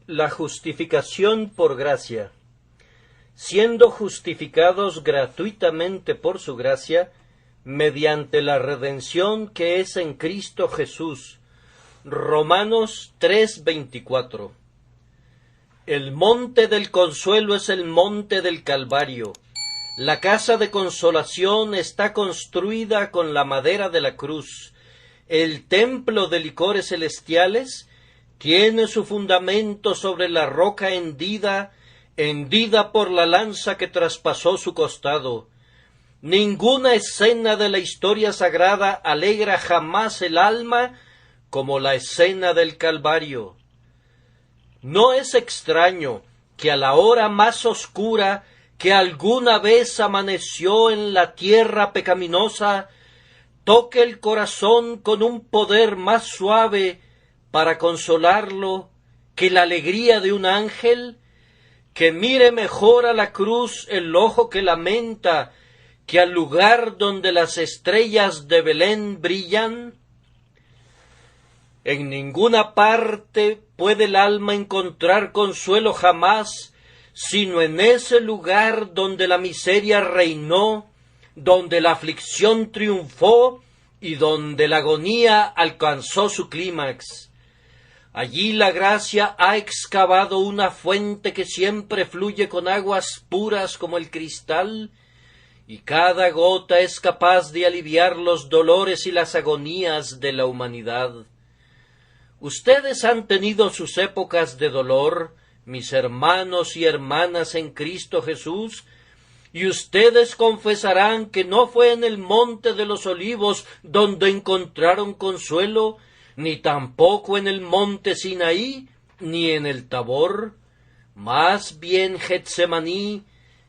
La justificación por gracia. Siendo justificados gratuitamente por su gracia, mediante la redención que es en Cristo Jesús. Romanos 3:24. El monte del consuelo es el monte del Calvario. La casa de consolación está construida con la madera de la cruz. El templo de licores celestiales tiene su fundamento sobre la roca hendida por la lanza que traspasó su costado. Ninguna escena de la historia sagrada alegra jamás el alma como la escena del Calvario. No es extraño que a la hora más oscura que alguna vez amaneció en la tierra pecaminosa, toque el corazón con un poder más suave para consolarlo que la alegría de un ángel, que mire mejor a la cruz el ojo que lamenta que al lugar donde las estrellas de Belén brillan. En ninguna parte puede el alma encontrar consuelo jamás, sino en ese lugar donde la miseria reinó, donde la aflicción triunfó y donde la agonía alcanzó su clímax. Allí la gracia ha excavado una fuente que siempre fluye con aguas puras como el cristal, y cada gota es capaz de aliviar los dolores y las agonías de la humanidad. Ustedes han tenido sus épocas de dolor, mis hermanos y hermanas en Cristo Jesús, y ustedes confesarán que no fue en el monte de los olivos donde encontraron consuelo, ni tampoco en el monte Sinaí, ni en el Tabor. Más bien Getsemaní,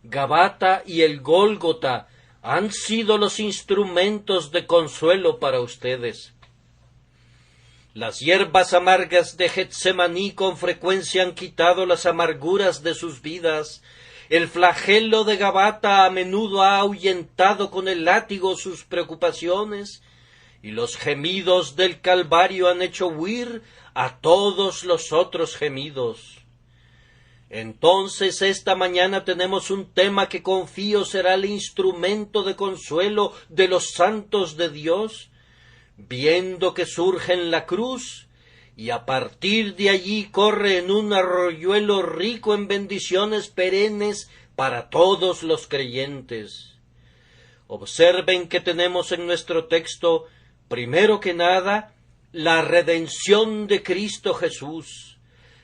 Gabata y el Gólgota han sido los instrumentos de consuelo para ustedes. Las hierbas amargas de Getsemaní con frecuencia han quitado las amarguras de sus vidas. El flagelo de Gabata a menudo ha ahuyentado con el látigo sus preocupaciones, y los gemidos del Calvario han hecho huir a todos los otros gemidos. Entonces esta mañana tenemos un tema que confío será el instrumento de consuelo de los santos de Dios, viendo que surge en la cruz, y a partir de allí corre en un arroyuelo rico en bendiciones perennes para todos los creyentes. Observen que tenemos en nuestro texto, primero que nada, la redención de Cristo Jesús.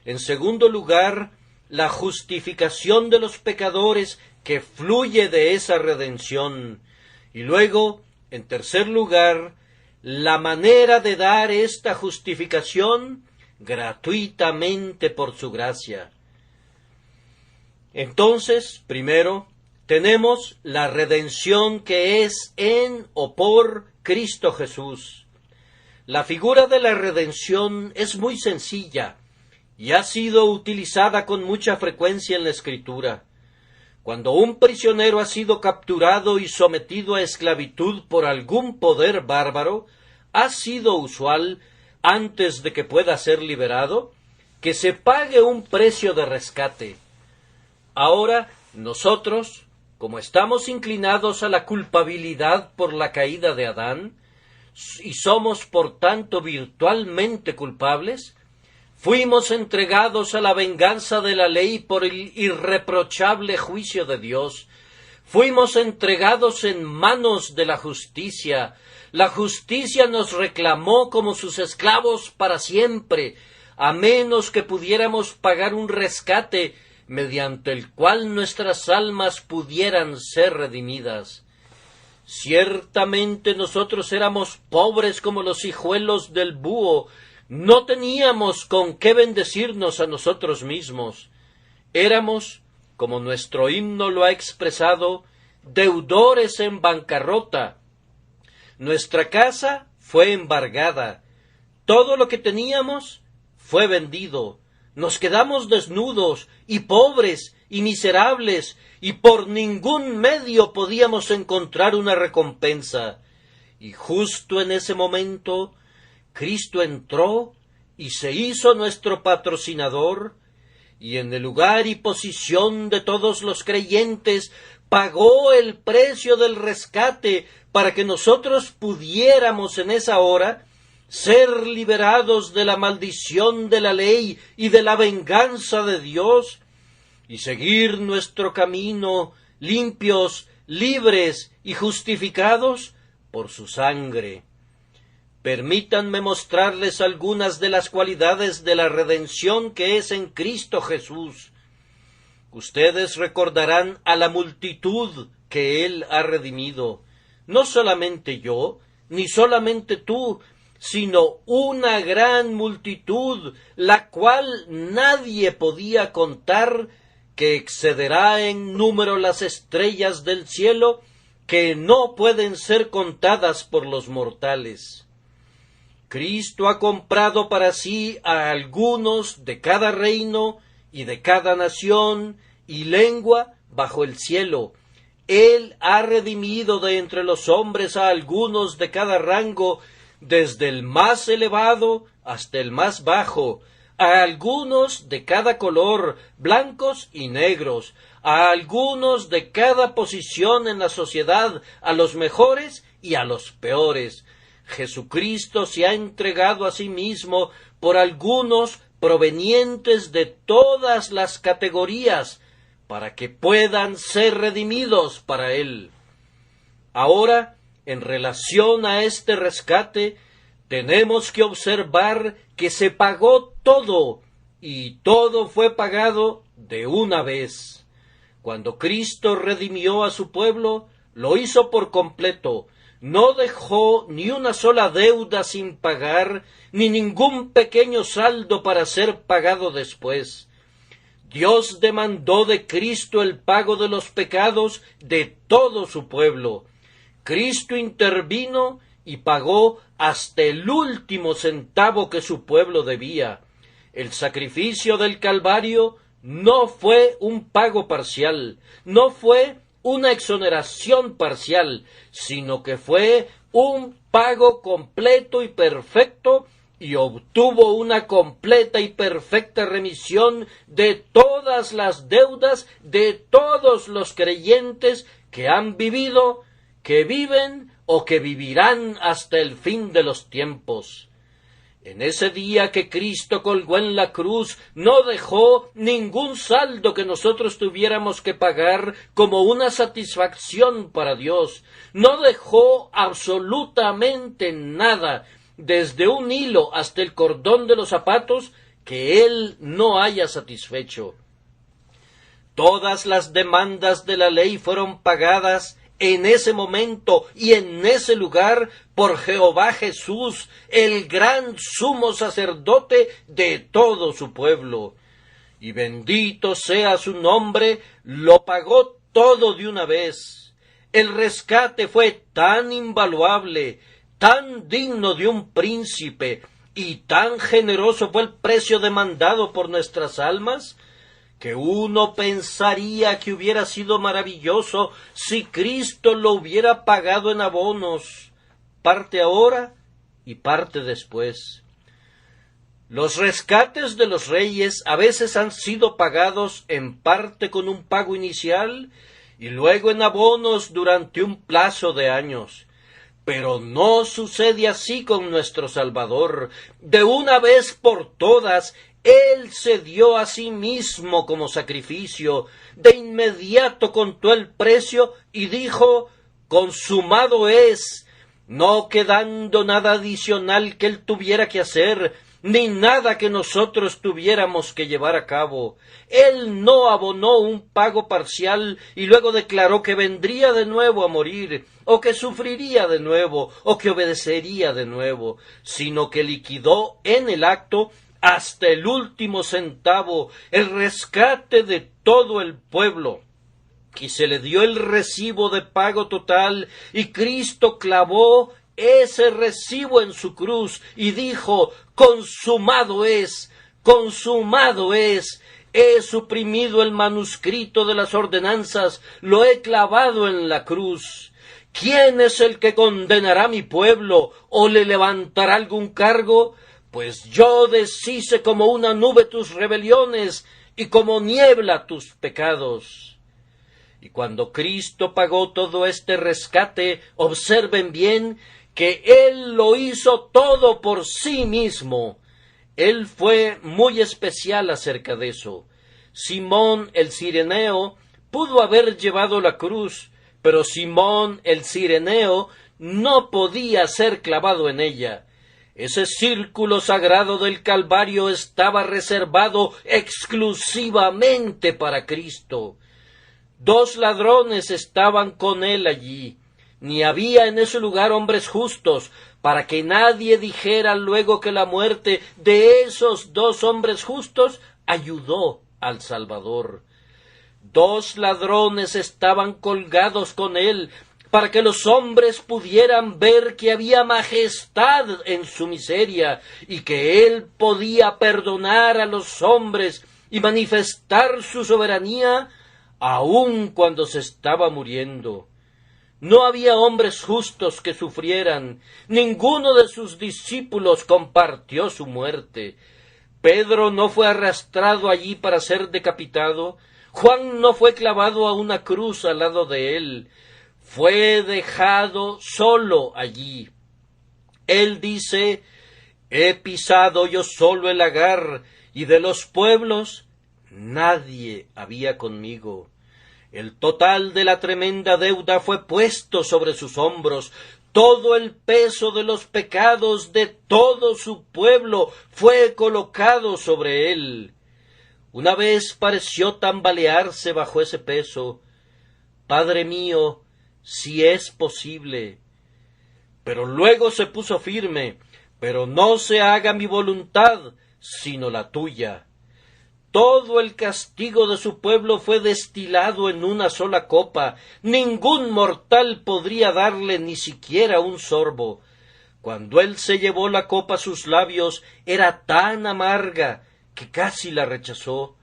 En segundo lugar, la justificación de los pecadores que fluye de esa redención. Y luego, en tercer lugar, la manera de dar esta justificación gratuitamente por su gracia. Entonces, primero, tenemos la redención que es en o por Cristo Jesús. La figura de la redención es muy sencilla y ha sido utilizada con mucha frecuencia en la Escritura. Cuando un prisionero ha sido capturado y sometido a esclavitud por algún poder bárbaro, ha sido usual, antes de que pueda ser liberado, que se pague un precio de rescate. Ahora, nosotros, como estamos inclinados a la culpabilidad por la caída de Adán, y somos por tanto virtualmente culpables, fuimos entregados a la venganza de la ley por el irreprochable juicio de Dios. Fuimos entregados en manos de la justicia. La justicia nos reclamó como sus esclavos para siempre, a menos que pudiéramos pagar un rescate mediante el cual nuestras almas pudieran ser redimidas. Ciertamente nosotros éramos pobres como los hijuelos del búho, no teníamos con qué bendecirnos a nosotros mismos. Éramos, como nuestro himno lo ha expresado, deudores en bancarrota. Nuestra casa fue embargada, todo lo que teníamos fue vendido. Nos quedamos desnudos y pobres y miserables, y por ningún medio podíamos encontrar una recompensa. Y justo en ese momento Cristo entró y se hizo nuestro patrocinador, y en el lugar y posición de todos los creyentes pagó el precio del rescate para que nosotros pudiéramos en esa hora ser liberados de la maldición de la ley y de la venganza de Dios, y seguir nuestro camino limpios, libres y justificados por su sangre. Permítanme mostrarles algunas de las cualidades de la redención que es en Cristo Jesús. Ustedes recordarán a la multitud que Él ha redimido, no solamente yo, ni solamente tú, sino una gran multitud, la cual nadie podía contar, que excederá en número las estrellas del cielo, que no pueden ser contadas por los mortales. Cristo ha comprado para sí a algunos de cada reino y de cada nación y lengua bajo el cielo. Él ha redimido de entre los hombres a algunos de cada rango, desde el más elevado hasta el más bajo, a algunos de cada color, blancos y negros, a algunos de cada posición en la sociedad, a los mejores y a los peores. Jesucristo se ha entregado a sí mismo por algunos provenientes de todas las categorías, para que puedan ser redimidos para Él. Ahora, en relación a este rescate, tenemos que observar que se pagó todo, y todo fue pagado de una vez. Cuando Cristo redimió a su pueblo, lo hizo por completo. No dejó ni una sola deuda sin pagar, ni ningún pequeño saldo para ser pagado después. Dios demandó de Cristo el pago de los pecados de todo su pueblo. Cristo intervino y pagó hasta el último centavo que su pueblo debía. El sacrificio del Calvario no fue un pago parcial, no fue una exoneración parcial, sino que fue un pago completo y perfecto, y obtuvo una completa y perfecta remisión de todas las deudas de todos los creyentes que han vivido, que viven o que vivirán hasta el fin de los tiempos. En ese día que Cristo colgó en la cruz, no dejó ningún saldo que nosotros tuviéramos que pagar como una satisfacción para Dios. No dejó absolutamente nada, desde un hilo hasta el cordón de los zapatos, que Él no haya satisfecho. Todas las demandas de la ley fueron pagadas en ese momento y en ese lugar por Jehová Jesús, el gran sumo sacerdote de todo su pueblo. Y bendito sea su nombre, lo pagó todo de una vez. El rescate fue tan invaluable, tan digno de un príncipe, y tan generoso fue el precio demandado por nuestras almas, que uno pensaría que hubiera sido maravilloso si Cristo lo hubiera pagado en abonos, parte ahora y parte después. Los rescates de los reyes a veces han sido pagados en parte con un pago inicial y luego en abonos durante un plazo de años. Pero no sucede así con nuestro Salvador. De una vez por todas, Él se dio a sí mismo como sacrificio. De inmediato contó el precio y dijo: consumado es, no quedando nada adicional que Él tuviera que hacer, ni nada que nosotros tuviéramos que llevar a cabo. Él no abonó un pago parcial y luego declaró que vendría de nuevo a morir, o que sufriría de nuevo, o que obedecería de nuevo, sino que liquidó en el acto hasta el último centavo el rescate de todo el pueblo. Y se le dio el recibo de pago total, y Cristo clavó ese recibo en su cruz y dijo: consumado es, consumado es. He suprimido el manuscrito de las ordenanzas, lo he clavado en la cruz. ¿Quién es el que condenará a mi pueblo o le levantará algún cargo? Pues yo deshice como una nube tus rebeliones y como niebla tus pecados. Y cuando Cristo pagó todo este rescate, observen bien que Él lo hizo todo por sí mismo. Él fue muy especial acerca de eso. Simón el Cireneo pudo haber llevado la cruz, pero Simón el Cireneo no podía ser clavado en ella. Ese círculo sagrado del Calvario estaba reservado exclusivamente para Cristo. 2 ladrones estaban con él allí. Ni había en ese lugar hombres justos, para que nadie dijera luego que la muerte de esos 2 hombres justos ayudó al Salvador. 2 ladrones estaban colgados con él, para que los hombres pudieran ver que había majestad en su miseria, y que él podía perdonar a los hombres y manifestar su soberanía aun cuando se estaba muriendo. No había hombres justos que sufrieran, ninguno de sus discípulos compartió su muerte. Pedro no fue arrastrado allí para ser decapitado, Juan no fue clavado a una cruz al lado de él, fue dejado solo allí. Él dice: he pisado yo solo el lagar, y de los pueblos nadie había conmigo. El total de la tremenda deuda fue puesto sobre sus hombros. Todo el peso de los pecados de todo su pueblo fue colocado sobre él. Una vez pareció tambalearse bajo ese peso. Padre mío, si es posible. Pero luego se puso firme. Pero no se haga mi voluntad, sino la tuya. Todo el castigo de su pueblo fue destilado en una sola copa. Ningún mortal podría darle ni siquiera un sorbo. Cuando él se llevó la copa a sus labios, era tan amarga que casi la rechazó.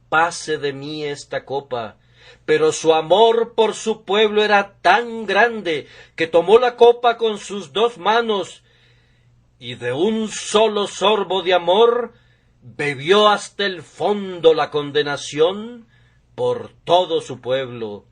Pase de mí esta copa. Pero su amor por su pueblo era tan grande que tomó la copa con sus 2 manos y de un solo sorbo de amor bebió hasta el fondo la condenación por todo su pueblo.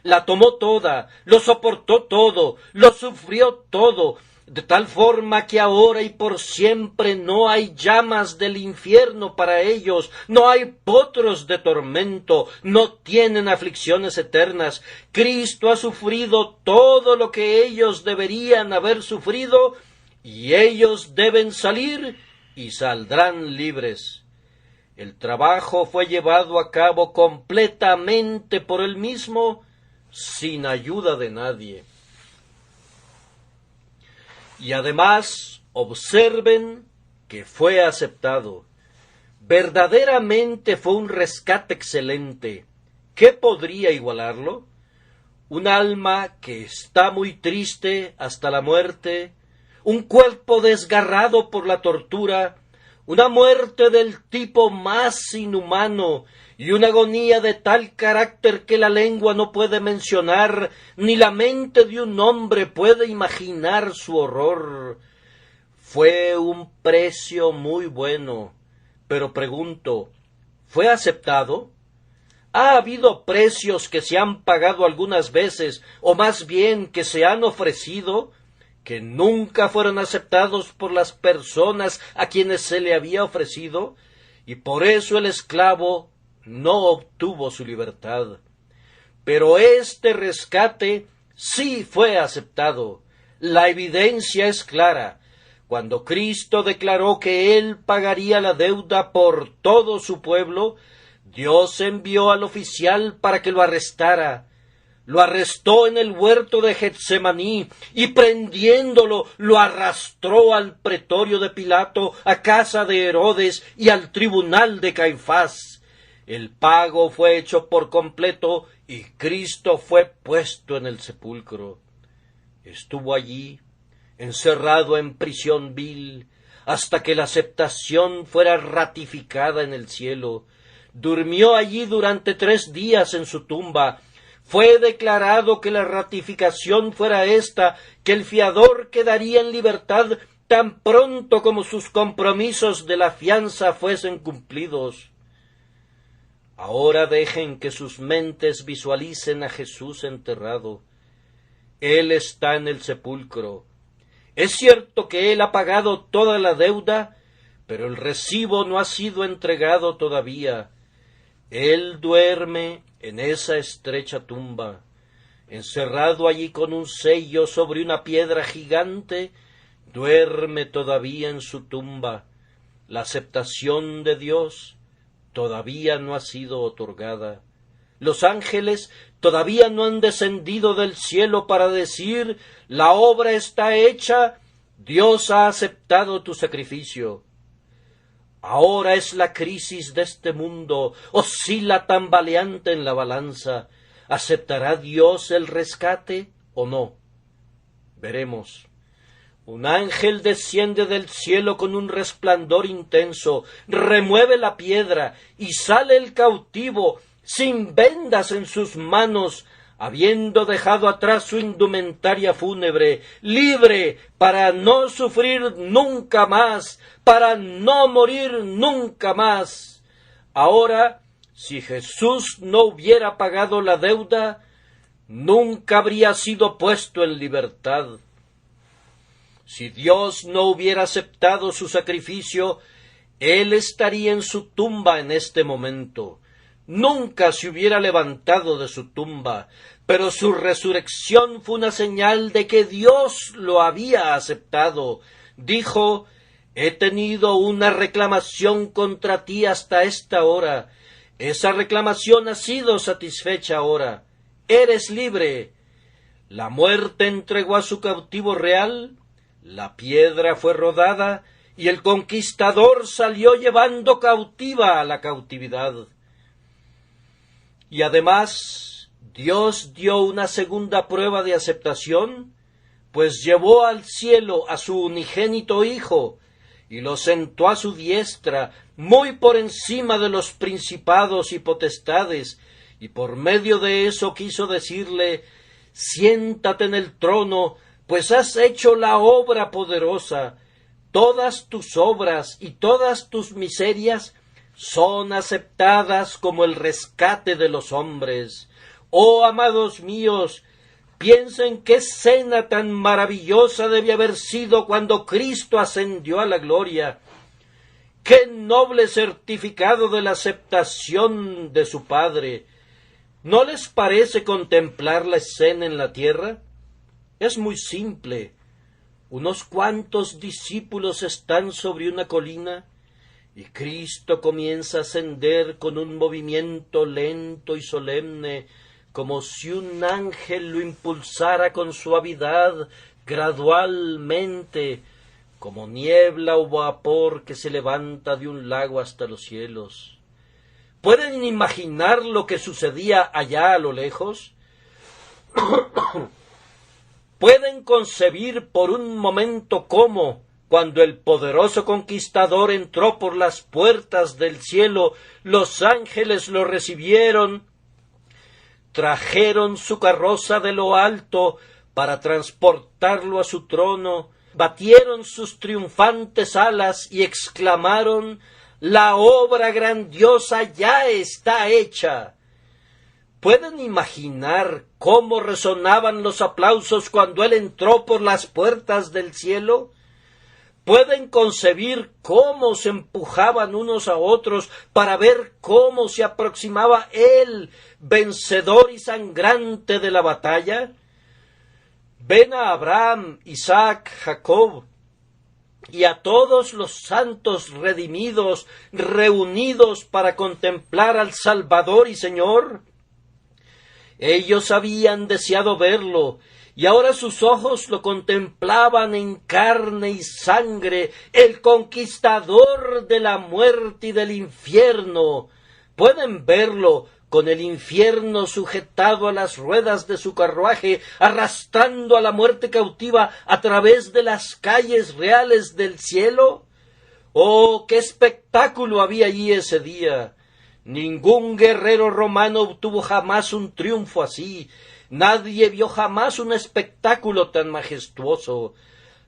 La tomó toda, lo soportó todo, lo sufrió todo, de tal forma que ahora y por siempre no hay llamas del infierno para ellos, no hay potros de tormento, no tienen aflicciones eternas. Cristo ha sufrido todo lo que ellos deberían haber sufrido, y ellos deben salir y saldrán libres. El trabajo fue llevado a cabo completamente por él mismo, sin ayuda de nadie. Y además, observen que fue aceptado. Verdaderamente fue un rescate excelente. ¿Qué podría igualarlo? Un alma que está muy triste hasta la muerte, un cuerpo desgarrado por la tortura, una muerte del tipo más inhumano y una agonía de tal carácter que la lengua no puede mencionar, ni la mente de un hombre puede imaginar su horror. Fue un precio muy bueno, pero pregunto, ¿fue aceptado? ¿Ha habido precios que se han pagado algunas veces, o más bien que se han ofrecido, que nunca fueron aceptados por las personas a quienes se le había ofrecido, y por eso el esclavo no obtuvo su libertad? Pero este rescate sí fue aceptado. La evidencia es clara. Cuando Cristo declaró que Él pagaría la deuda por todo su pueblo, Dios envió al oficial para que lo arrestara. Lo arrestó en el huerto de Getsemaní y prendiéndolo lo arrastró al pretorio de Pilato, a casa de Herodes y al tribunal de Caifás. El pago fue hecho por completo y Cristo fue puesto en el sepulcro. Estuvo allí, encerrado en prisión vil, hasta que la aceptación fuera ratificada en el cielo. Durmió allí durante 3 días en su tumba. Fue declarado que la ratificación fuera esta, que el fiador quedaría en libertad tan pronto como sus compromisos de la fianza fuesen cumplidos. Ahora dejen que sus mentes visualicen a Jesús enterrado. Él está en el sepulcro. Es cierto que Él ha pagado toda la deuda, pero el recibo no ha sido entregado todavía. Él duerme en esa estrecha tumba, encerrado allí con un sello sobre una piedra gigante, duerme todavía en su tumba. La aceptación de Dios todavía no ha sido otorgada. Los ángeles todavía no han descendido del cielo para decir: la obra está hecha, Dios ha aceptado tu sacrificio. Ahora es la crisis de este mundo, oscila tambaleante en la balanza. ¿Aceptará Dios el rescate o no? Veremos. Un ángel desciende del cielo con un resplandor intenso, remueve la piedra y sale el cautivo, sin vendas en sus manos, habiendo dejado atrás su indumentaria fúnebre, libre para no sufrir nunca más, para no morir nunca más. Ahora, si Jesús no hubiera pagado la deuda, nunca habría sido puesto en libertad. Si Dios no hubiera aceptado su sacrificio, Él estaría en su tumba en este momento. Nunca se hubiera levantado de su tumba, pero su resurrección fue una señal de que Dios lo había aceptado. Dijo: he tenido una reclamación contra ti hasta esta hora. Esa reclamación ha sido satisfecha ahora. Eres libre. La muerte entregó a su cautivo real, la piedra fue rodada, y el conquistador salió llevando cautiva a la cautividad. Y además, Dios dio una segunda prueba de aceptación, pues llevó al cielo a su unigénito Hijo, y lo sentó a su diestra, muy por encima de los principados y potestades, y por medio de eso quiso decirle: siéntate en el trono, pues has hecho la obra poderosa. Todas tus obras y todas tus miserias son aceptadas como el rescate de los hombres. Oh, amados míos, piensen qué escena tan maravillosa debe haber sido cuando Cristo ascendió a la gloria. Qué noble certificado de la aceptación de su Padre. ¿No les parece contemplar la escena en la tierra? Es muy simple. Unos cuantos discípulos están sobre una colina y Cristo comienza a ascender con un movimiento lento y solemne, como si un ángel lo impulsara con suavidad, gradualmente, como niebla o vapor que se levanta de un lago hasta los cielos. ¿Pueden imaginar lo que sucedía allá a lo lejos? ¿Pueden concebir por un momento cómo, cuando el poderoso conquistador entró por las puertas del cielo, los ángeles lo recibieron, trajeron su carroza de lo alto para transportarlo a su trono, batieron sus triunfantes alas y exclamaron: la obra grandiosa ya está hecha? ¿Pueden imaginar cómo resonaban los aplausos cuando él entró por las puertas del cielo? ¿Pueden concebir cómo se empujaban unos a otros para ver cómo se aproximaba él, vencedor y sangrante de la batalla? Ven a Abraham, Isaac, Jacob y a todos los santos redimidos reunidos para contemplar al Salvador y Señor. Ellos habían deseado verlo, y ahora sus ojos lo contemplaban en carne y sangre, el conquistador de la muerte y del infierno. Pueden verlo con el infierno sujetado a las ruedas de su carruaje, arrastrando a la muerte cautiva a través de las calles reales del cielo. ¡Oh, qué espectáculo había allí ese día! Ningún guerrero romano obtuvo jamás un triunfo así. Nadie vio jamás un espectáculo tan majestuoso.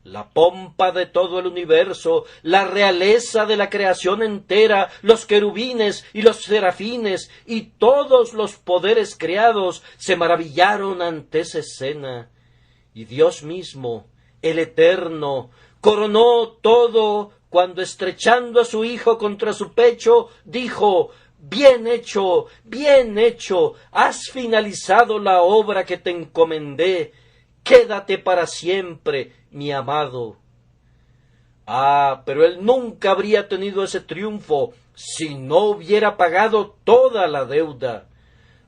la pompa de todo el universo, la realeza de la creación entera, los querubines y los serafines y todos los poderes creados se maravillaron ante esa escena. Y Dios mismo, el Eterno, coronó todo cuando, estrechando a su Hijo contra su pecho, dijo: bien hecho, has finalizado la obra que te encomendé, quédate para siempre, mi amado. Pero él nunca habría tenido ese triunfo si no hubiera pagado toda la deuda.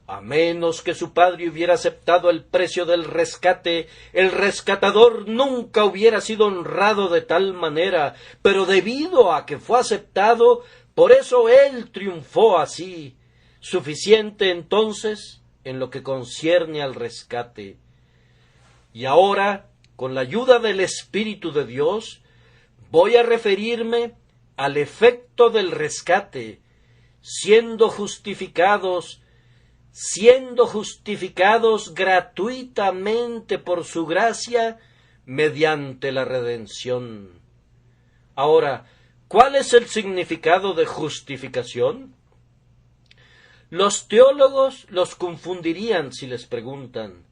A menos que su padre hubiera aceptado el precio del rescate, el rescatador nunca hubiera sido honrado de tal manera, pero debido a que fue aceptado, por eso él triunfó así. Suficiente entonces en lo que concierne al rescate. Y ahora, con la ayuda del Espíritu de Dios, voy a referirme al efecto del rescate, siendo justificados gratuitamente por su gracia mediante la redención. Ahora, ¿cuál es el significado de justificación? Los teólogos los confundirían si les preguntan.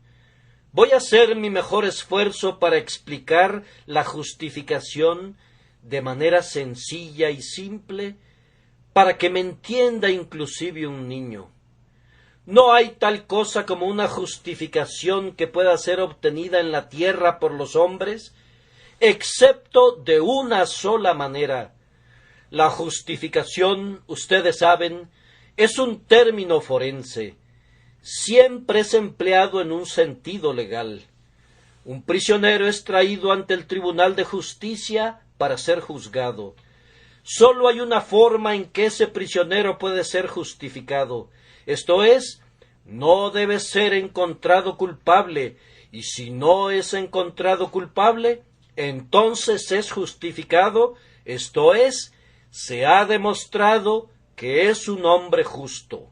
Voy a hacer mi mejor esfuerzo para explicar la justificación de manera sencilla y simple, para que me entienda inclusive un niño. No hay tal cosa como una justificación que pueda ser obtenida en la tierra por los hombres, excepto de una sola manera. La justificación, ustedes saben, es un término forense. Siempre es empleado en un sentido legal. Un prisionero es traído ante el Tribunal de Justicia para ser juzgado. Sólo hay una forma en que ese prisionero puede ser justificado. Esto es, no debe ser encontrado culpable, y si no es encontrado culpable, entonces es justificado, esto es, se ha demostrado que es un hombre justo.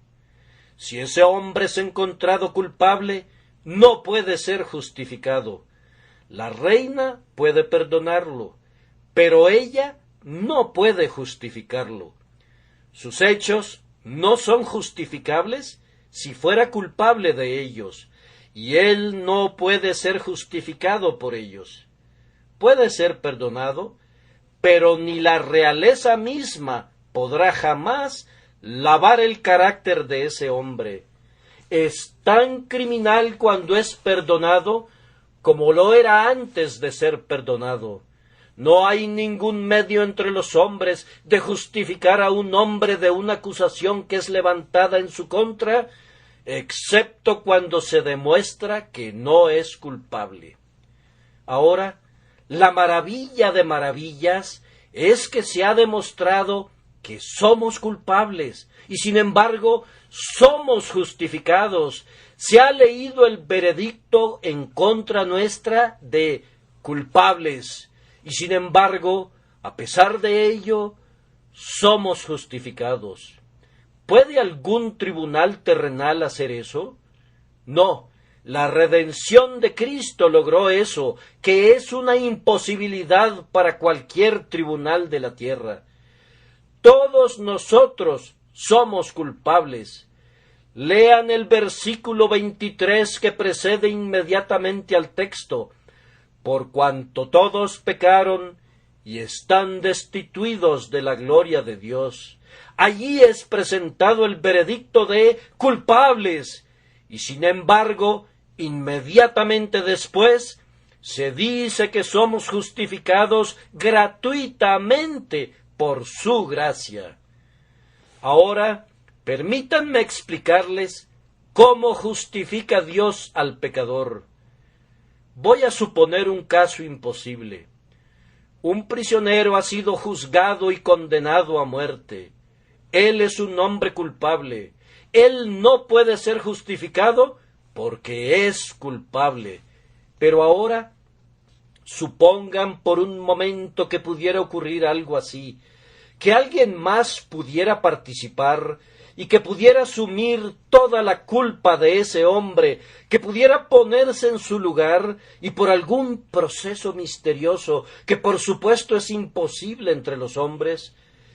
Si ese hombre es encontrado culpable, no puede ser justificado. La reina puede perdonarlo, pero ella no puede justificarlo. Sus hechos no son justificables si fuera culpable de ellos, y él no puede ser justificado por ellos. Puede ser perdonado, pero ni la realeza misma podrá jamás lavar el carácter de ese hombre. Es tan criminal cuando es perdonado como lo era antes de ser perdonado. No hay ningún medio entre los hombres de justificar a un hombre de una acusación que es levantada en su contra, excepto cuando se demuestra que no es culpable. Ahora, la maravilla de maravillas es que se ha demostrado que somos culpables y sin embargo somos justificados. Se ha leído el veredicto en contra nuestra de culpables y sin embargo, a pesar de ello, somos justificados. ¿Puede algún tribunal terrenal hacer eso? No, la redención de Cristo logró eso, que es una imposibilidad para cualquier tribunal de la tierra. Todos nosotros somos culpables. Lean el versículo 23 que precede inmediatamente al texto. Por cuanto todos pecaron y están destituidos de la gloria de Dios. Allí es presentado el veredicto de culpables, y sin embargo, inmediatamente después, se dice que somos justificados gratuitamente por su gracia. Ahora, permítanme explicarles cómo justifica Dios al pecador. Voy a suponer un caso imposible. Un prisionero ha sido juzgado y condenado a muerte. Él es un hombre culpable. Él no puede ser justificado porque es culpable. Pero ahora, supongan por un momento que pudiera ocurrir algo así, que alguien más pudiera participar y que pudiera asumir toda la culpa de ese hombre, que pudiera ponerse en su lugar y por algún proceso misterioso, que por supuesto es imposible entre los hombres,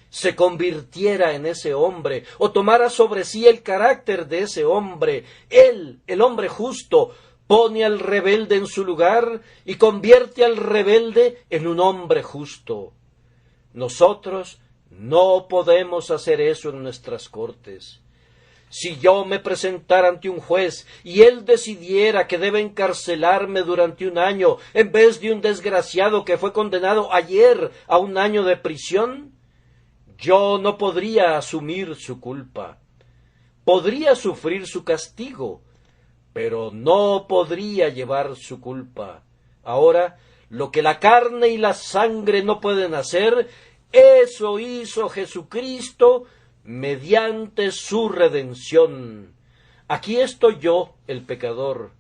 se convirtiera en ese hombre, o tomara sobre sí el carácter de ese hombre. Él, el hombre justo, pone al rebelde en su lugar y convierte al rebelde en un hombre justo. Nosotros no podemos hacer eso en nuestras cortes. Si yo me presentara ante un juez y él decidiera que debe encarcelarme durante 1 año en vez de un desgraciado que fue condenado ayer a 1 año de prisión, yo no podría asumir su culpa. Podría sufrir su castigo, pero no podría llevar su culpa. Ahora, lo que la carne y la sangre no pueden hacer, eso hizo Jesucristo mediante su redención. Aquí estoy yo, el pecador.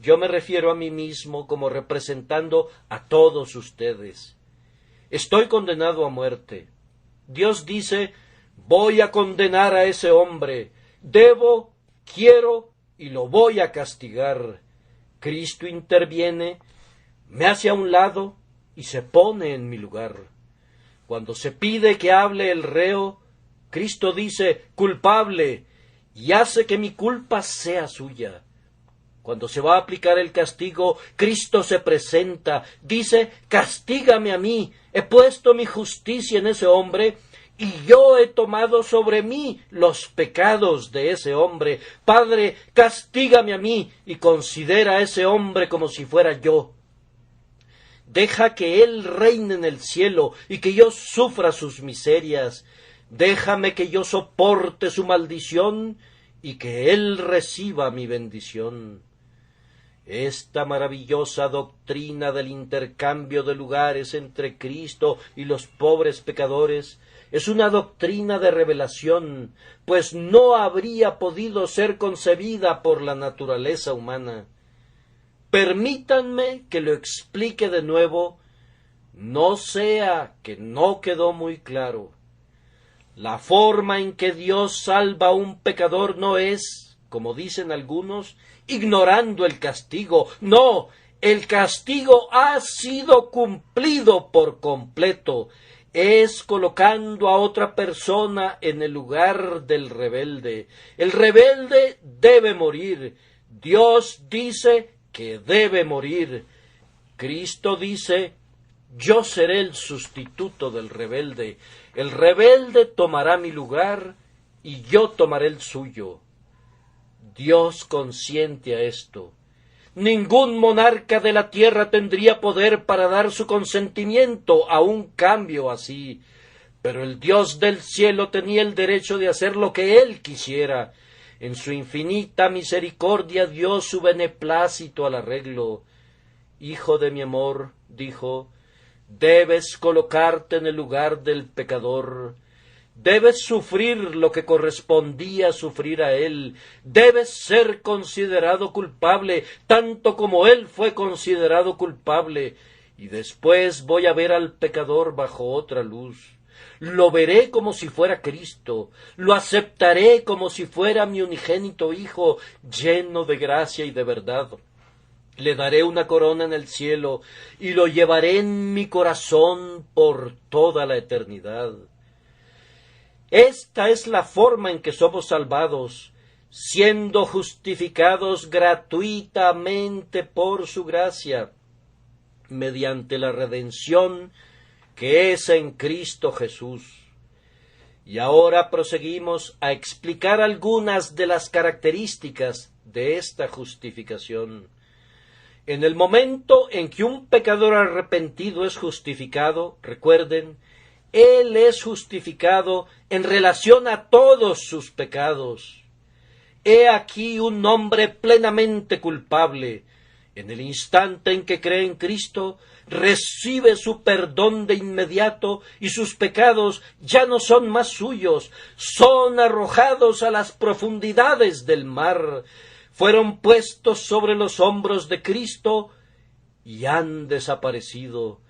Yo me refiero a mí mismo como representando a todos ustedes. Estoy condenado a muerte. Dios dice, voy a condenar a ese hombre. Debo, quiero y lo voy a castigar. Cristo interviene, me hace a un lado y se pone en mi lugar. Cuando se pide que hable el reo, Cristo dice, culpable, y hace que mi culpa sea suya. Cuando se va a aplicar el castigo, Cristo se presenta, dice, castígame a mí, he puesto mi justicia en ese hombre, y yo he tomado sobre mí los pecados de ese hombre. Padre, castígame a mí, y considera a ese hombre como si fuera yo. Deja que él reine en el cielo, y que yo sufra sus miserias. Déjame que yo soporte su maldición, y que él reciba mi bendición. Esta maravillosa doctrina del intercambio de lugares entre Cristo y los pobres pecadores es una doctrina de revelación, pues no habría podido ser concebida por la naturaleza humana. Permítanme que lo explique de nuevo, no sea que no quedó muy claro. La forma en que Dios salva a un pecador no es, como dicen algunos, ignorando el castigo. No, el castigo ha sido cumplido por completo. Es colocando a otra persona en el lugar del rebelde. El rebelde debe morir. Dios dice que debe morir. Cristo dice, yo seré el sustituto del rebelde. El rebelde tomará mi lugar y yo tomaré el suyo. Dios consiente a esto. Ningún monarca de la tierra tendría poder para dar su consentimiento a un cambio así, pero el Dios del cielo tenía el derecho de hacer lo que él quisiera. En su infinita misericordia dio su beneplácito al arreglo. Hijo de mi amor, dijo, debes colocarte en el lugar del pecador. Debes sufrir lo que correspondía sufrir a él. Debes ser considerado culpable, tanto como él fue considerado culpable. Y después voy a ver al pecador bajo otra luz. Lo veré como si fuera Cristo. Lo aceptaré como si fuera mi unigénito Hijo, lleno de gracia y de verdad. Le daré una corona en el cielo y lo llevaré en mi corazón por toda la eternidad. Esta es la forma en que somos salvados, siendo justificados gratuitamente por su gracia, mediante la redención que es en Cristo Jesús. Y ahora proseguimos a explicar algunas de las características de esta justificación. En el momento en que un pecador arrepentido es justificado, recuerden, él es justificado en relación a todos sus pecados. He aquí un hombre plenamente culpable. En el instante en que cree en Cristo, recibe su perdón de inmediato y sus pecados ya no son más suyos, son arrojados a las profundidades del mar. Fueron puestos sobre los hombros de Cristo y han desaparecido.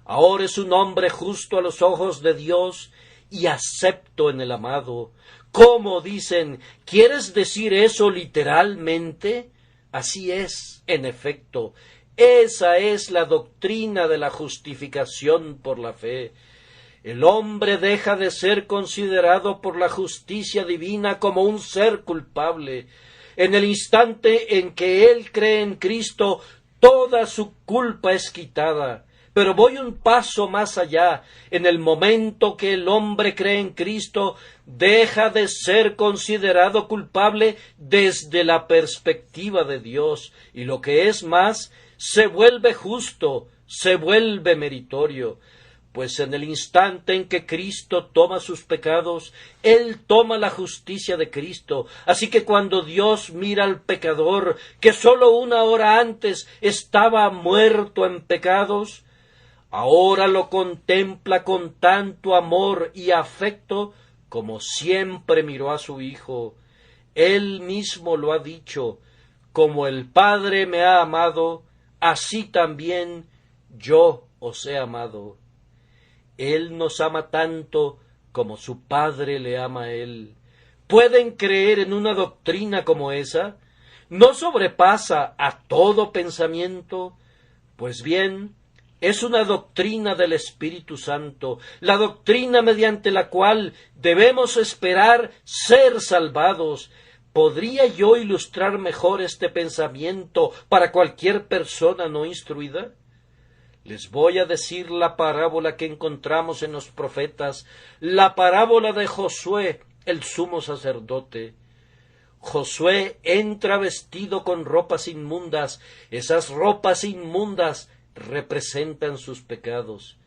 Ahora es un hombre justo a los ojos de Dios y acepto en el amado. ¿Cómo? Dicen, ¿quieres decir eso literalmente? Así es, en efecto. Esa es la doctrina de la justificación por la fe. El hombre deja de ser considerado por la justicia divina como un ser culpable. En el instante en que él cree en Cristo, toda su culpa es quitada. Pero voy un paso más allá. En el momento que el hombre cree en Cristo, deja de ser considerado culpable desde la perspectiva de Dios. Y lo que es más, se vuelve justo, se vuelve meritorio. Pues en el instante en que Cristo toma sus pecados, Él toma la justicia de Cristo. Así que cuando Dios mira al pecador, que sólo una hora antes estaba muerto en pecados, ahora lo contempla con tanto amor y afecto como siempre miró a su Hijo. Él mismo lo ha dicho, como el Padre me ha amado, así también yo os he amado. Él nos ama tanto como su Padre le ama a Él. ¿Pueden creer en una doctrina como esa? ¿No sobrepasa a todo pensamiento? Pues bien, es una doctrina del Espíritu Santo, la doctrina mediante la cual debemos esperar ser salvados. ¿Podría yo ilustrar mejor este pensamiento para cualquier persona no instruida? Les voy a decir la parábola que encontramos en los profetas, la parábola de Josué, el sumo sacerdote. Josué entra vestido con ropas inmundas. Esas ropas inmundas representan sus pecados.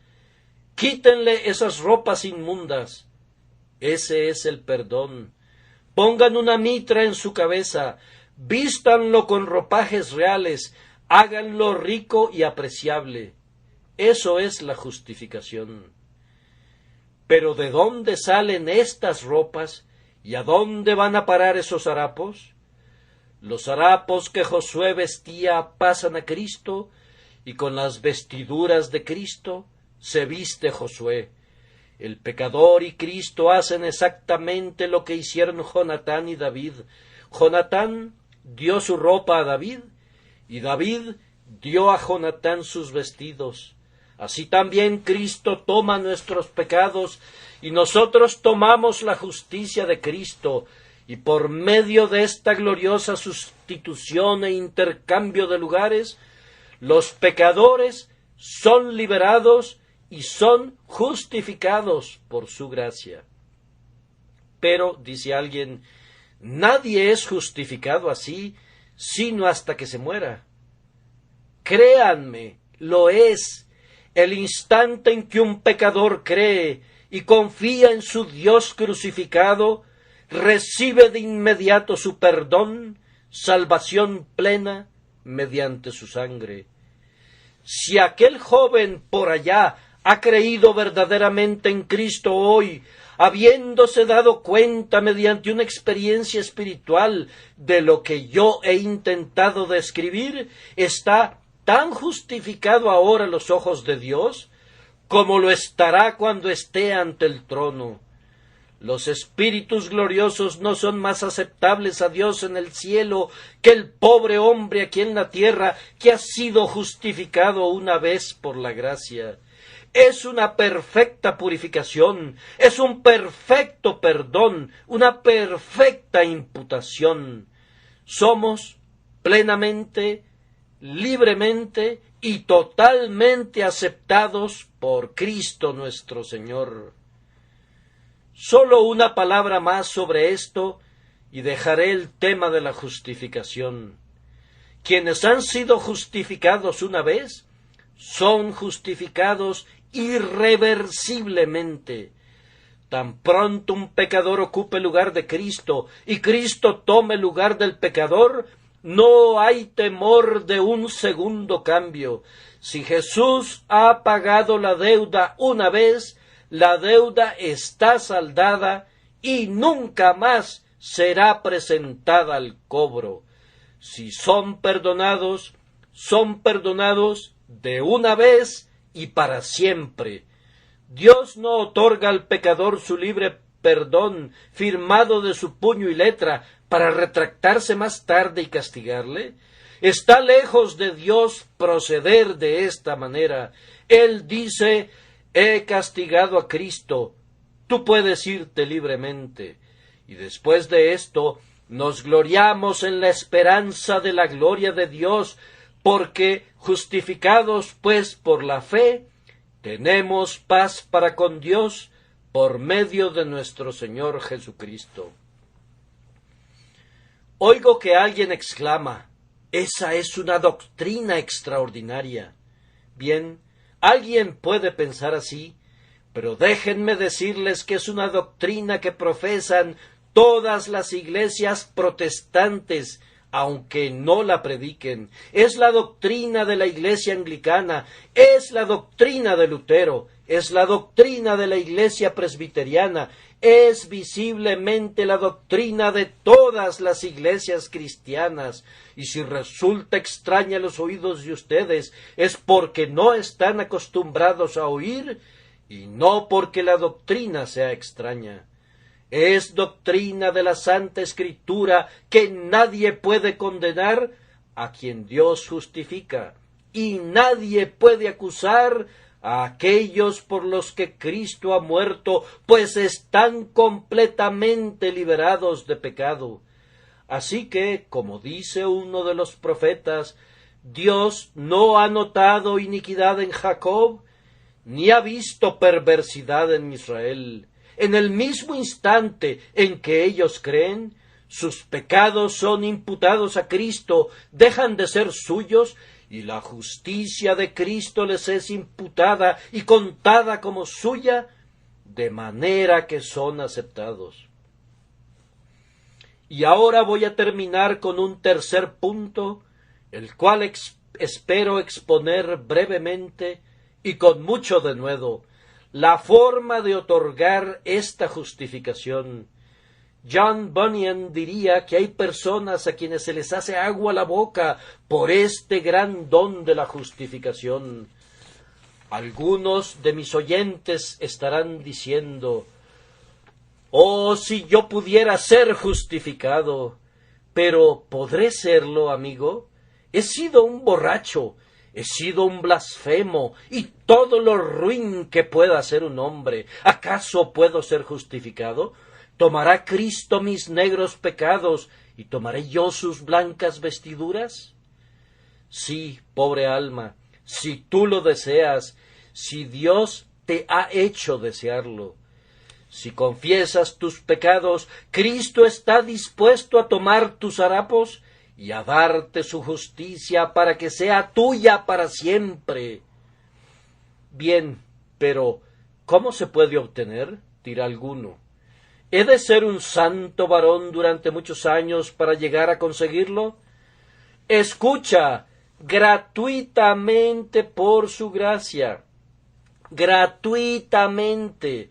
Quítenle esas ropas inmundas. Ese es el perdón. Pongan una mitra en su cabeza, vístanlo con ropajes reales, háganlo rico y apreciable. Eso es la justificación. Pero ¿de dónde salen estas ropas y a dónde van a parar esos harapos? Los harapos que Josué vestía pasan a Cristo, y con las vestiduras de Cristo se viste Josué. El pecador y Cristo hacen exactamente lo que hicieron Jonatán y David. Jonatán dio su ropa a David, y David dio a Jonatán sus vestidos. Así también Cristo toma nuestros pecados y nosotros tomamos la justicia de Cristo, y por medio de esta gloriosa sustitución e intercambio de lugares, los pecadores son liberados y son justificados por su gracia. Pero, dice alguien, nadie es justificado así, sino hasta que se muera. Créanme, lo es. El instante en que un pecador cree y confía en su Dios crucificado, recibe de inmediato su perdón, salvación plena mediante su sangre. Si aquel joven por allá ha creído verdaderamente en Cristo hoy, habiéndose dado cuenta mediante una experiencia espiritual de lo que yo he intentado describir, está tan justificado ahora a los ojos de Dios como lo estará cuando esté ante el trono. Los espíritus gloriosos no son más aceptables a Dios en el cielo que el pobre hombre aquí en la tierra que ha sido justificado una vez por la gracia. Es una perfecta purificación, es un perfecto perdón, una perfecta imputación. Somos plenamente, libremente y totalmente aceptados por Cristo nuestro Señor. Solo una palabra más sobre esto y dejaré el tema de la justificación. Quienes han sido justificados una vez, son justificados irreversiblemente. Tan pronto un pecador ocupe el lugar de Cristo y Cristo tome el lugar del pecador, no hay temor de un segundo cambio. Si Jesús ha pagado la deuda una vez, la deuda está saldada y nunca más será presentada al cobro. Si son perdonados de una vez y para siempre. Dios no otorga al pecador su libre perdón firmado de su puño y letra para retractarse más tarde y castigarle? Está lejos de Dios proceder de esta manera. Él dice: he castigado a Cristo, tú puedes irte libremente. Y después de esto nos gloriamos en la esperanza de la gloria de Dios, porque justificados pues por la fe, tenemos paz para con Dios por medio de nuestro Señor Jesucristo. Oigo que alguien exclama: esa es una doctrina extraordinaria. Bien, alguien puede pensar así, pero déjenme decirles que es una doctrina que profesan todas las iglesias protestantes, aunque no la prediquen. Es la doctrina de la iglesia anglicana, es la doctrina de Lutero, es la doctrina de la iglesia presbiteriana, es visiblemente la doctrina de todas las iglesias cristianas. Y si resulta extraña a los oídos de ustedes, es porque no están acostumbrados a oír y no porque la doctrina sea extraña. Es doctrina de la Santa Escritura que nadie puede condenar a quien Dios justifica, y nadie puede acusar a aquellos por los que Cristo ha muerto, pues están completamente liberados de pecado. Así que, como dice uno de los profetas, Dios no ha notado iniquidad en Jacob, ni ha visto perversidad en Israel. En el mismo instante en que ellos creen, sus pecados son imputados a Cristo, dejan de ser suyos, y la justicia de Cristo les es imputada y contada como suya, de manera que son aceptados. Y ahora voy a terminar con un tercer punto, el cual espero exponer brevemente y con mucho denuedo: la forma de otorgar esta justificación. John Bunyan diría que hay personas a quienes se les hace agua la boca por este gran don de la justificación. Algunos de mis oyentes estarán diciendo: oh, si yo pudiera ser justificado. Pero ¿podré serlo, amigo? He sido un borracho, he sido un blasfemo y todo lo ruin que pueda ser un hombre. ¿Acaso puedo ser justificado? ¿Tomará Cristo mis negros pecados y tomaré yo sus blancas vestiduras? Sí, pobre alma, si tú lo deseas, si Dios te ha hecho desearlo. Si confiesas tus pecados, Cristo está dispuesto a tomar tus harapos y a darte su justicia para que sea tuya para siempre. Bien, pero ¿cómo se puede obtener?, dirá alguno. ¿He de ser un santo varón durante muchos años para llegar a conseguirlo? Escucha: gratuitamente por su gracia, gratuitamente,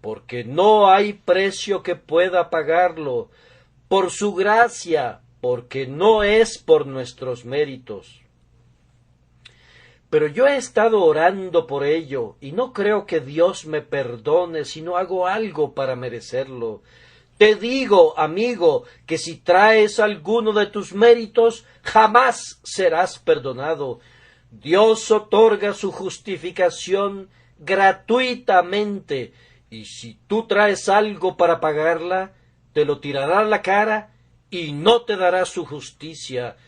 porque no hay precio que pueda pagarlo, por su gracia, porque no es por nuestros méritos. Pero yo he estado orando por ello, y no creo que Dios me perdone si no hago algo para merecerlo. Te digo, amigo, que si traes alguno de tus méritos, jamás serás perdonado. Dios otorga su justificación gratuitamente, y si tú traes algo para pagarla, te lo tirará a la cara y no te dará su justicia.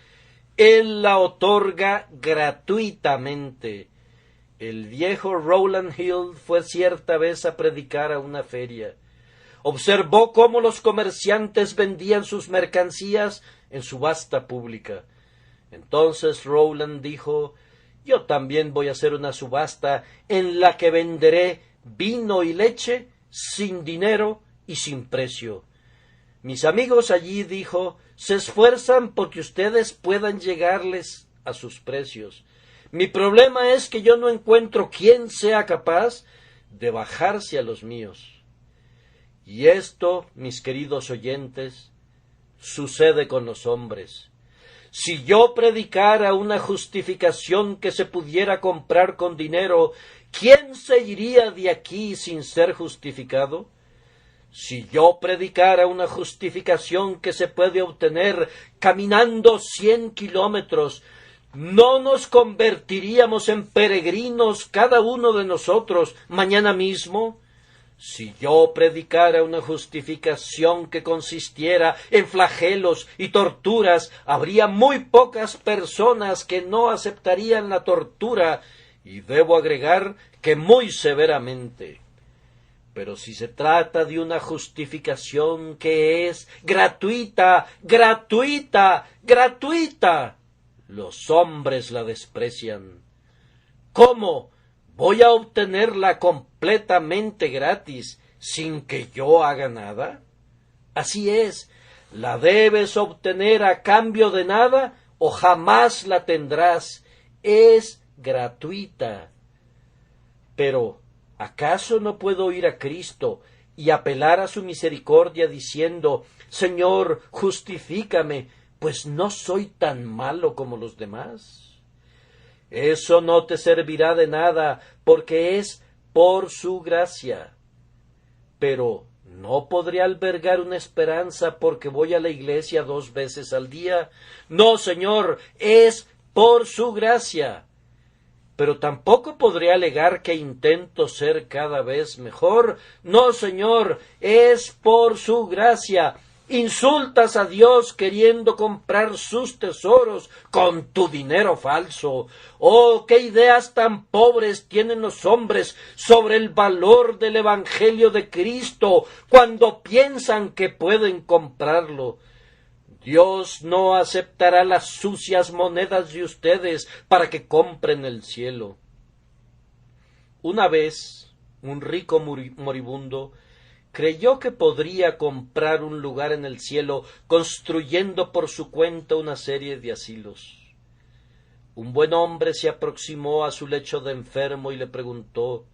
Él la otorga gratuitamente. El viejo Rowland Hill fue cierta vez a predicar a una feria. Observó cómo los comerciantes vendían sus mercancías en subasta pública. Entonces Rowland dijo: yo también voy a hacer una subasta en la que venderé vino y leche sin dinero y sin precio. Mis amigos allí, dijo, se esfuerzan porque ustedes puedan llegarles a sus precios. Mi problema es que yo no encuentro quien sea capaz de bajarse a los míos. Y esto, mis queridos oyentes, sucede con los hombres. Si yo predicara una justificación que se pudiera comprar con dinero, ¿quién se iría de aquí sin ser justificado? Si yo predicara una justificación que se puede obtener caminando 100 kilómetros, ¿no nos convertiríamos en peregrinos cada uno de nosotros mañana mismo? Si yo predicara una justificación que consistiera en flagelos y torturas, habría muy pocas personas que no aceptarían la tortura, y debo agregar que muy severamente. Pero si se trata de una justificación que es gratuita, los hombres la desprecian. ¿Cómo voy a obtenerla completamente gratis sin que yo haga nada? Así es, la debes obtener a cambio de nada o jamás la tendrás. Es gratuita. Pero ¿acaso no puedo ir a Cristo y apelar a su misericordia diciendo: Señor, justifícame, pues no soy tan malo como los demás? Eso no te servirá de nada, porque es por su gracia. Pero ¿no podré albergar una esperanza porque voy a la iglesia 2 veces al día? No, Señor, es por su gracia. Pero tampoco podré alegar que intento ser cada vez mejor. No, Señor, es por su gracia. Insultas a Dios queriendo comprar sus tesoros con tu dinero falso. Oh, qué ideas tan pobres tienen los hombres sobre el valor del Evangelio de Cristo cuando piensan que pueden comprarlo. Dios no aceptará las sucias monedas de ustedes para que compren el cielo. Una vez, un rico moribundo creyó que podría comprar un lugar en el cielo construyendo por su cuenta una serie de asilos. Un buen hombre se aproximó a su lecho de enfermo y le preguntó: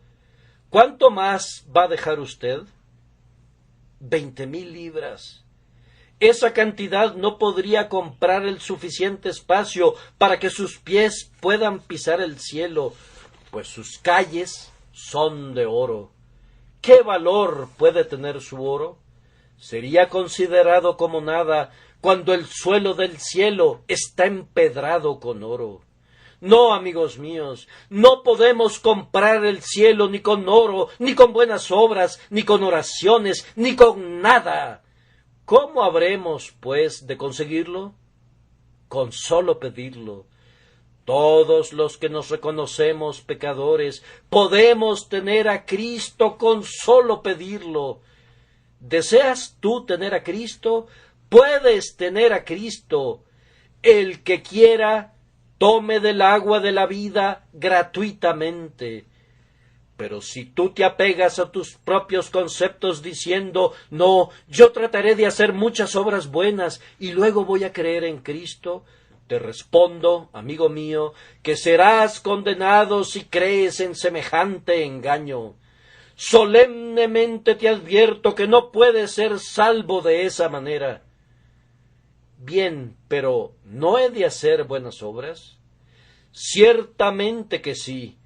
¿Cuánto más va a dejar usted? 20,000 libras. Esa cantidad no podría comprar el suficiente espacio para que sus pies puedan pisar el cielo, pues sus calles son de oro. ¿Qué valor puede tener su oro? Sería considerado como nada cuando el suelo del cielo está empedrado con oro. No, amigos míos, no podemos comprar el cielo ni con oro, ni con buenas obras, ni con oraciones, ni con nada. ¿Cómo habremos, pues, de conseguirlo? Con solo pedirlo. Todos los que nos reconocemos pecadores podemos tener a Cristo con solo pedirlo. ¿Deseas tú tener a Cristo? Puedes tener a Cristo. El que quiera, tome del agua de la vida gratuitamente. Pero si tú te apegas a tus propios conceptos diciendo: no, yo trataré de hacer muchas obras buenas y luego voy a creer en Cristo, te respondo, amigo mío, que serás condenado si crees en semejante engaño. Solemnemente te advierto que no puedes ser salvo de esa manera. Bien, pero ¿no he de hacer buenas obras? Ciertamente que sí.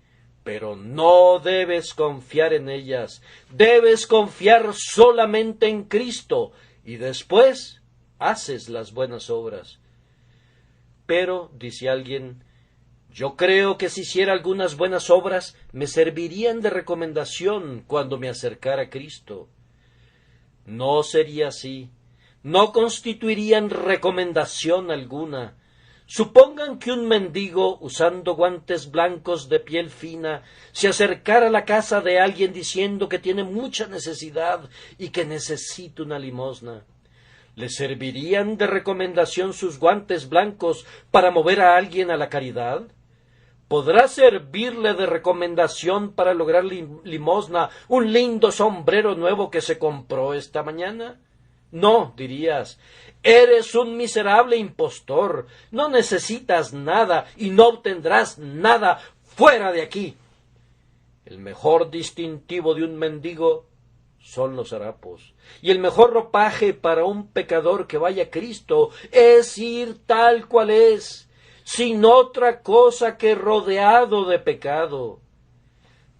Pero no debes confiar en ellas, debes confiar solamente en Cristo, y después haces las buenas obras. Pero, dice alguien, yo creo que si hiciera algunas buenas obras, me servirían de recomendación cuando me acercara a Cristo. No sería así, no constituirían recomendación alguna. Supongan que un mendigo, usando guantes blancos de piel fina, se acercara a la casa de alguien diciendo que tiene mucha necesidad y que necesita una limosna. ¿Le servirían de recomendación sus guantes blancos para mover a alguien a la caridad? ¿Podrá servirle de recomendación para lograr limosna un lindo sombrero nuevo que se compró esta mañana? No, dirías, eres un miserable impostor, no necesitas nada y no obtendrás nada, fuera de aquí. El mejor distintivo de un mendigo son los harapos, y el mejor ropaje para un pecador que vaya a Cristo es ir tal cual es, sin otra cosa que rodeado de pecado.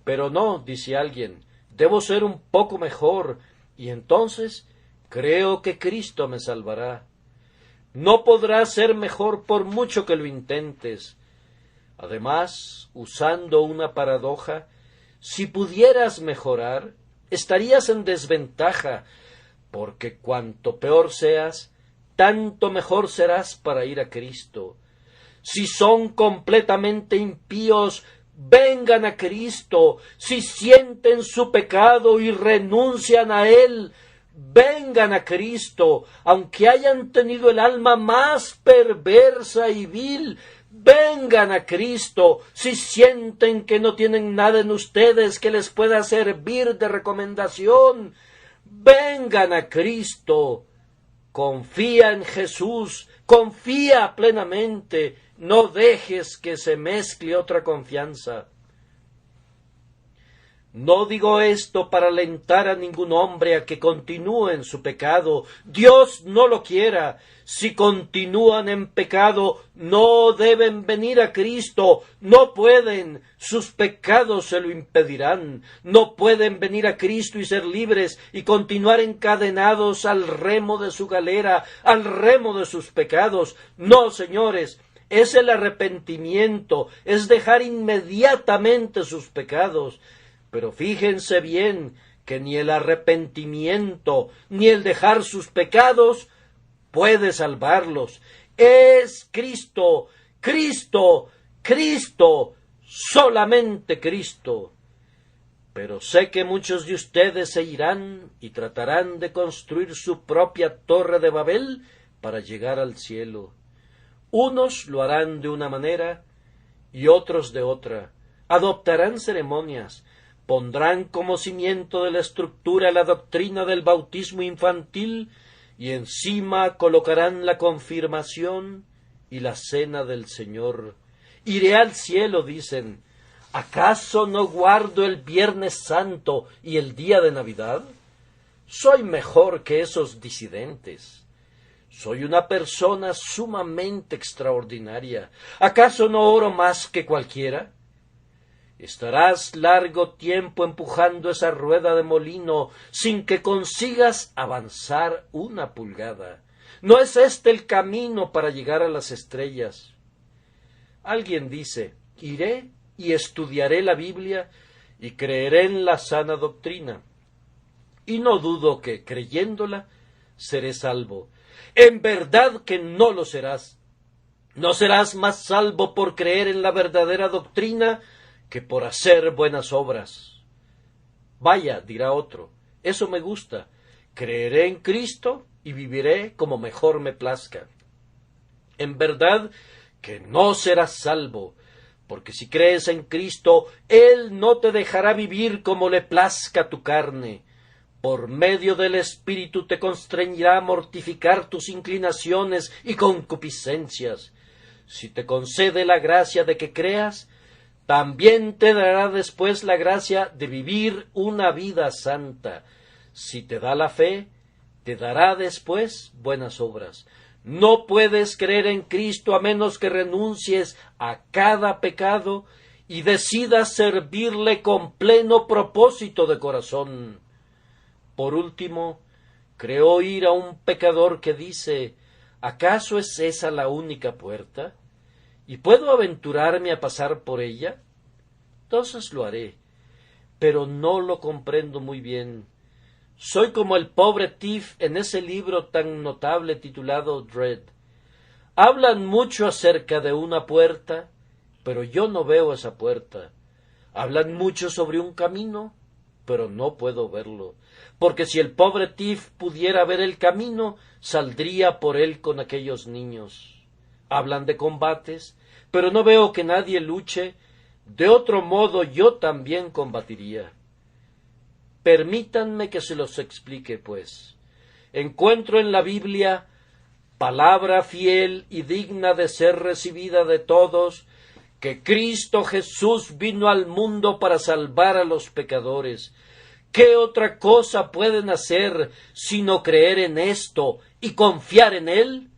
Pero no, dice alguien, debo ser un poco mejor, y entonces creo que Cristo me salvará. No podrá ser mejor por mucho que lo intentes. Además, usando una paradoja, si pudieras mejorar, estarías en desventaja, porque cuanto peor seas, tanto mejor serás para ir a Cristo. Si son completamente impíos, vengan a Cristo. Si sienten su pecado y renuncian a él, vengan a Cristo. Aunque hayan tenido el alma más perversa y vil, vengan a Cristo. Si sienten que no tienen nada en ustedes que les pueda servir de recomendación, vengan a Cristo. Confía en Jesús, confía plenamente, no dejes que se mezcle otra confianza. No digo esto para alentar a ningún hombre a que continúe en su pecado. Dios no lo quiera. Si continúan en pecado, no deben venir a Cristo. No pueden. Sus pecados se lo impedirán. No pueden venir a Cristo y ser libres y continuar encadenados al remo de su galera, al remo de sus pecados. No, señores. Es el arrepentimiento, es dejar inmediatamente sus pecados. Pero fíjense bien que ni el arrepentimiento ni el dejar sus pecados puede salvarlos. Es Cristo, Cristo, Cristo, solamente Cristo. Pero sé que muchos de ustedes se irán y tratarán de construir su propia torre de Babel para llegar al cielo. Unos lo harán de una manera y otros de otra. Adoptarán ceremonias, pondrán como cimiento de la estructura la doctrina del bautismo infantil y encima colocarán la confirmación y la cena del Señor. Iré al cielo, dicen. ¿Acaso no guardo el Viernes Santo y el día de Navidad? Soy mejor que esos disidentes. Soy una persona sumamente extraordinaria. ¿Acaso no oro más que cualquiera? Estarás largo tiempo empujando esa rueda de molino sin que consigas avanzar una pulgada. ¿No es este el camino para llegar a las estrellas? Alguien dice, iré y estudiaré la Biblia y creeré en la sana doctrina. Y no dudo que, creyéndola, seré salvo. En verdad que no lo serás. No serás más salvo por creer en la verdadera doctrina que por hacer buenas obras. Vaya, dirá otro, eso me gusta. Creeré en Cristo y viviré como mejor me plazca. En verdad que no serás salvo, porque si crees en Cristo, Él no te dejará vivir como le plazca tu carne. Por medio del Espíritu te constreñirá a mortificar tus inclinaciones y concupiscencias. Si te concede la gracia de que creas, también te dará después la gracia de vivir una vida santa. Si te da la fe, te dará después buenas obras. No puedes creer en Cristo a menos que renuncies a cada pecado y decidas servirle con pleno propósito de corazón. Por último, creo oír a un pecador que dice, ¿acaso es esa la única puerta? ¿Y puedo aventurarme a pasar por ella? Entonces lo haré, pero no lo comprendo muy bien. Soy como el pobre Tiff en ese libro tan notable titulado Dread. Hablan mucho acerca de una puerta, pero yo no veo esa puerta. Hablan mucho sobre un camino, pero no puedo verlo, porque si el pobre Tiff pudiera ver el camino, saldría por él con aquellos niños. Hablan de combates, pero no veo que nadie luche. De otro modo yo también combatiría. Permítanme que se los explique, pues. Encuentro en la Biblia palabra fiel y digna de ser recibida de todos, que Cristo Jesús vino al mundo para salvar a los pecadores. ¿Qué otra cosa pueden hacer sino creer en esto y confiar en Él?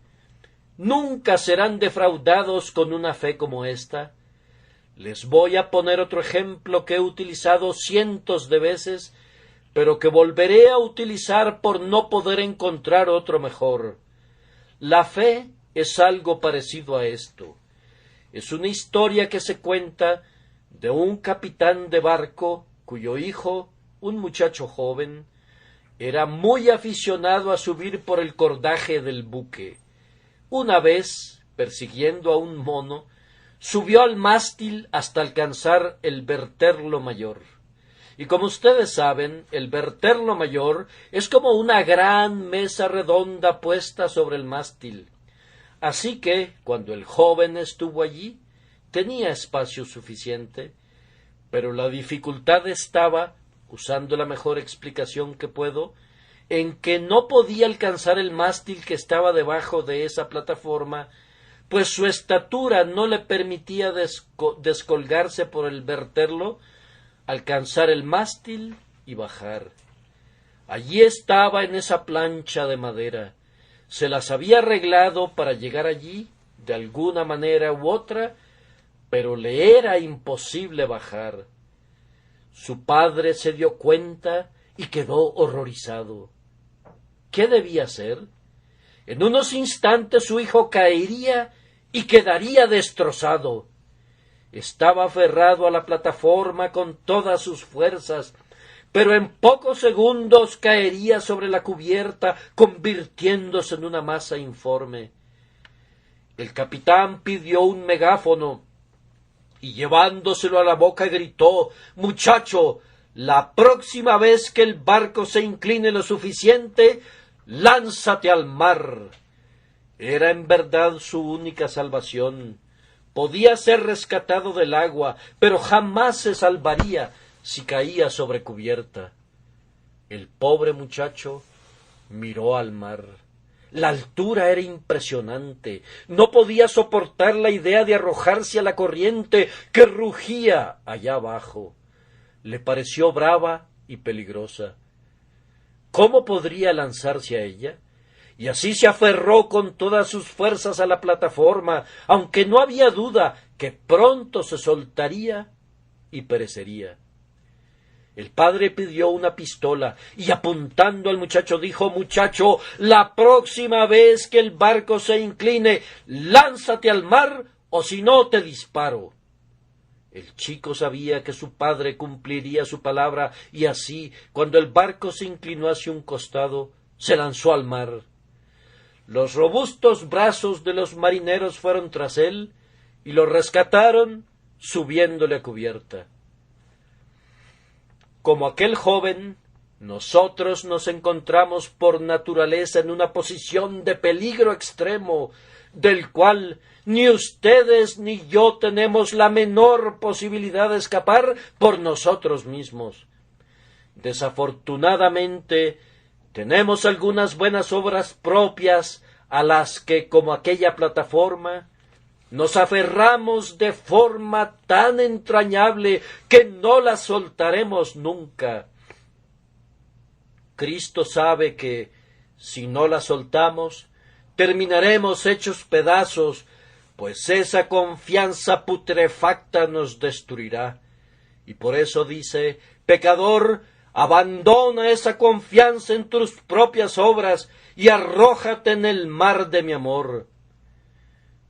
Nunca serán defraudados con una fe como esta. Les voy a poner otro ejemplo que he utilizado cientos de veces, pero que volveré a utilizar por no poder encontrar otro mejor. La fe es algo parecido a esto. Es una historia que se cuenta de un capitán de barco cuyo hijo, un muchacho joven, era muy aficionado a subir por el cordaje del buque. Una vez, persiguiendo a un mono, subió al mástil hasta alcanzar el verterlo mayor. Y como ustedes saben, el verterlo mayor es como una gran mesa redonda puesta sobre el mástil. Así que, cuando el joven estuvo allí, tenía espacio suficiente, pero la dificultad estaba, usando la mejor explicación que puedo, en que no podía alcanzar el mástil que estaba debajo de esa plataforma, pues su estatura no le permitía descolgarse por el verterlo, alcanzar el mástil y bajar. Allí estaba en esa plancha de madera. Se las había arreglado para llegar allí, de alguna manera u otra, pero le era imposible bajar. Su padre se dio cuenta y quedó horrorizado. ¿Qué debía hacer? En unos instantes su hijo caería y quedaría destrozado. Estaba aferrado a la plataforma con todas sus fuerzas, pero en pocos segundos caería sobre la cubierta, convirtiéndose en una masa informe. El capitán pidió un megáfono y llevándoselo a la boca gritó: «Muchacho, la próxima vez que el barco se incline lo suficiente, lánzate al mar». Era en verdad su única salvación. Podía ser rescatado del agua, pero jamás se salvaría si caía sobre cubierta. El pobre muchacho miró al mar. La altura era impresionante. No podía soportar la idea de arrojarse a la corriente que rugía allá abajo. Le pareció brava y peligrosa. ¿Cómo podría lanzarse a ella? Y así se aferró con todas sus fuerzas a la plataforma, aunque no había duda que pronto se soltaría y perecería. El padre pidió una pistola y apuntando al muchacho dijo: «Muchacho, la próxima vez que el barco se incline, lánzate al mar o si no te disparo». El chico sabía que su padre cumpliría su palabra y así, cuando el barco se inclinó hacia un costado, se lanzó al mar. Los robustos brazos de los marineros fueron tras él y lo rescataron subiéndole a cubierta. Como aquel joven, nosotros nos encontramos por naturaleza en una posición de peligro extremo, del cual ni ustedes ni yo tenemos la menor posibilidad de escapar por nosotros mismos. Desafortunadamente, tenemos algunas buenas obras propias a las que, como aquella plataforma, nos aferramos de forma tan entrañable que no las soltaremos nunca. Cristo sabe que, si no las soltamos, terminaremos hechos pedazos, pues esa confianza putrefacta nos destruirá. Y por eso dice: «Pecador, abandona esa confianza en tus propias obras y arrójate en el mar de mi amor».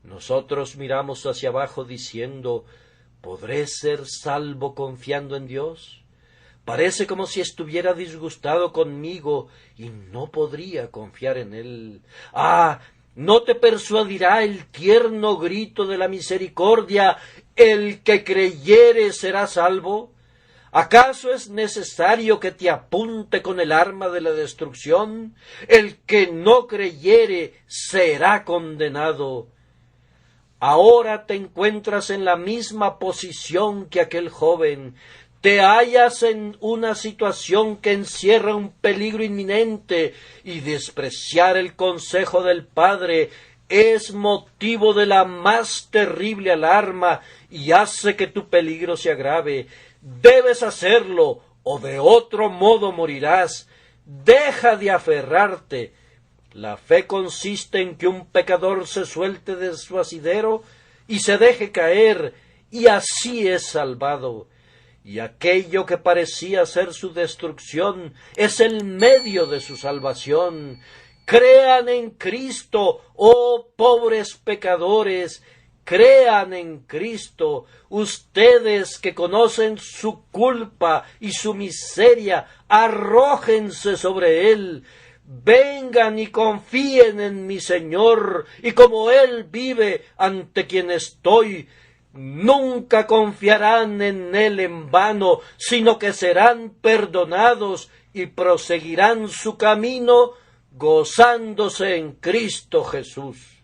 Nosotros miramos hacia abajo diciendo: ¿podré ser salvo confiando en Dios? Parece como si estuviera disgustado conmigo y no podría confiar en Él. ¡Ah! ¿No te persuadirá el tierno grito de la misericordia: «El que creyere será salvo»? ¿Acaso es necesario que te apunte con el arma de la destrucción? El que no creyere será condenado. Ahora te encuentras en la misma posición que aquel joven. Te hallas en una situación que encierra un peligro inminente, y despreciar el consejo del Padre es motivo de la más terrible alarma y hace que tu peligro se agrave. Debes hacerlo, o de otro modo morirás. Deja de aferrarte. La fe consiste en que un pecador se suelte de su asidero y se deje caer, y así es salvado. y aquello que parecía ser su destrucción es el medio de su salvación. Crean en Cristo, oh pobres pecadores, crean en Cristo, ustedes que conocen su culpa y su miseria, arrójense sobre Él. Vengan y confíen en mi Señor, y como Él vive ante quien estoy, nunca confiarán en Él en vano, sino que serán perdonados y proseguirán su camino gozándose en Cristo Jesús.